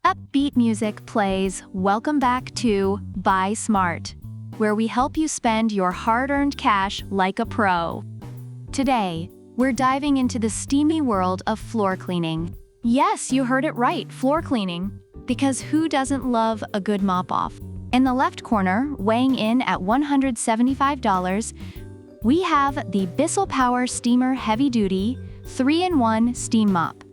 upbeat music plays, welcome back to Buy Smart, where we help you spend your hard-earned cash like a pro. Today, we're diving into the steamy world of floor cleaning. Yes, you heard it right, floor cleaning. Because who doesn't love a good mop-off? In the left corner, weighing in at $175, we have the BISSELL Power Steamer Heavy Duty 3-in-1 Steam Mop.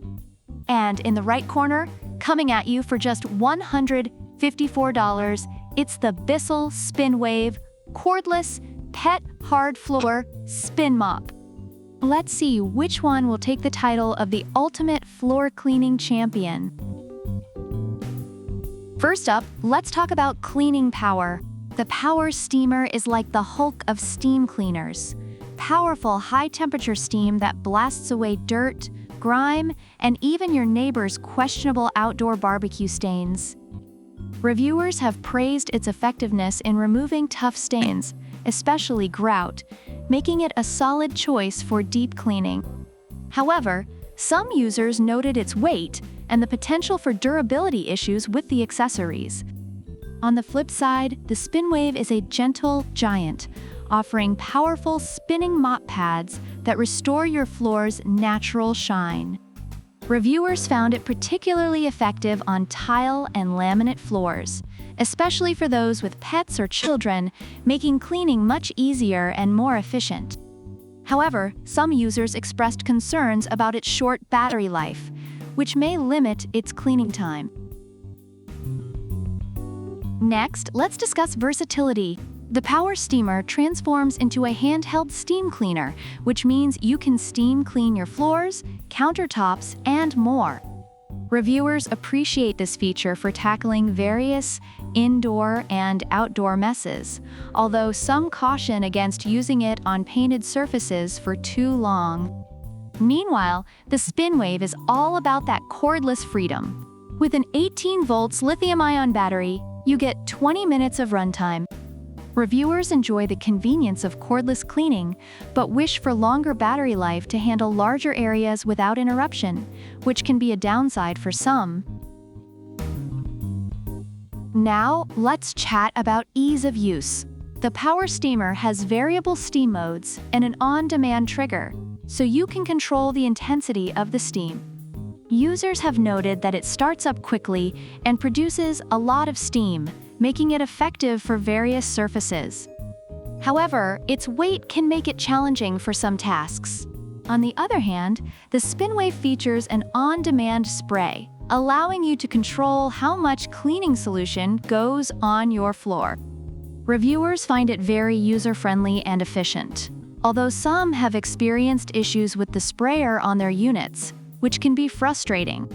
And in the right corner, coming at you for just $154, it's the BISSELL SpinWave Cordless Pet Hard Floor Spin Mop. Let's see which one will take the title of the ultimate floor cleaning champion. First up, let's talk about cleaning power. The Power Steamer is like the Hulk of steam cleaners. Powerful high-temperature steam that blasts away dirt, grime, and even your neighbor's questionable outdoor barbecue stains. Reviewers have praised its effectiveness in removing tough stains, especially grout, making it a solid choice for deep cleaning. However, some users noted its weight and the potential for durability issues with the accessories. On the flip side, the SpinWave is a gentle giant, offering powerful spinning mop pads that restore your floor's natural shine. Reviewers found it particularly effective on tile and laminate floors, especially for those with pets or children, making cleaning much easier and more efficient. However, some users expressed concerns about its short battery life, which may limit its cleaning time. Next, let's discuss versatility. The Power Steamer transforms into a handheld steam cleaner, which means you can steam clean your floors, countertops, and more. Reviewers appreciate this feature for tackling various indoor and outdoor messes, although some caution against using it on painted surfaces for too long. Meanwhile, the SpinWave is all about that cordless freedom. With an 18 volts lithium-ion battery, you get 20 minutes of runtime. Reviewers enjoy the convenience of cordless cleaning, but wish for longer battery life to handle larger areas without interruption, which can be a downside for some. Now, let's chat about ease of use. The Power Steamer has variable steam modes and an on-demand trigger, so you can control the intensity of the steam. Users have noted that it starts up quickly and produces a lot of steam, making it effective for various surfaces. However, its weight can make it challenging for some tasks. On the other hand, the SpinWave features an on-demand spray, allowing you to control how much cleaning solution goes on your floor. Reviewers find it very user-friendly and efficient, although some have experienced issues with the sprayer on their units, which can be frustrating.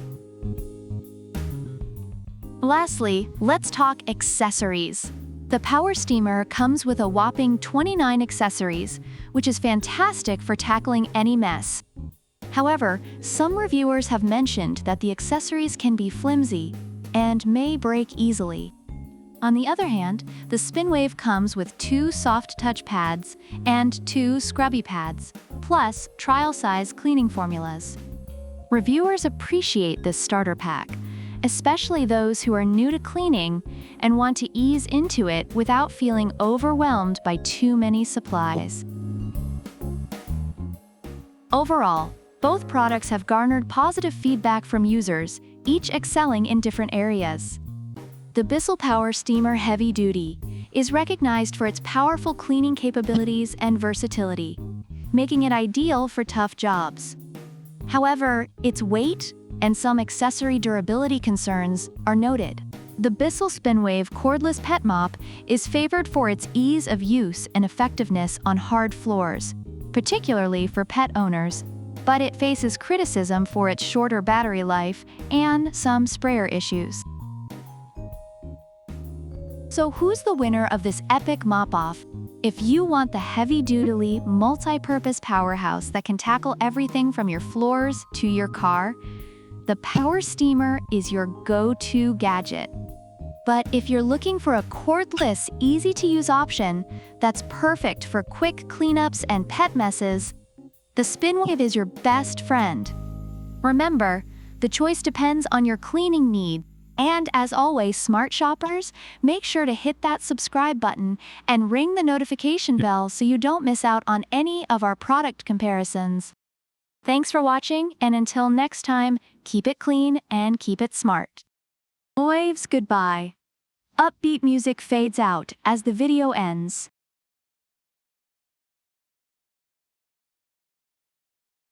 Lastly, let's talk accessories. The Power Steamer comes with a whopping 29 accessories, which is fantastic for tackling any mess. However, some reviewers have mentioned that the accessories can be flimsy and may break easily. On the other hand, the SpinWave comes with 2 soft touch pads and 2 scrubby pads, plus trial-size cleaning formulas. Reviewers appreciate this starter pack, especially those who are new to cleaning and want to ease into it without feeling overwhelmed by too many supplies. Overall, both products have garnered positive feedback from users, each excelling in different areas. The BISSELL Power Steamer Heavy Duty is recognized for its powerful cleaning capabilities and versatility, making it ideal for tough jobs. However, its weight and some accessory durability concerns are noted. The BISSELL SpinWave Cordless Pet Mop is favored for its ease of use and effectiveness on hard floors, particularly for pet owners, but it faces criticism for its shorter battery life and some sprayer issues. So who's the winner of this epic mop-off? If you want the heavy-duty, multi-purpose powerhouse that can tackle everything from your floors to your car, the Power Steamer is your go-to gadget. But if you're looking for a cordless, easy-to-use option that's perfect for quick cleanups and pet messes, the SpinWave is your best friend. Remember, the choice depends on your cleaning need And as always, smart shoppers, make sure to hit that subscribe button and ring the notification bell so you don't miss out on any of our product comparisons. Thanks for watching, and until next time, keep it clean and keep it smart. Waves goodbye. Upbeat music fades out as the video ends.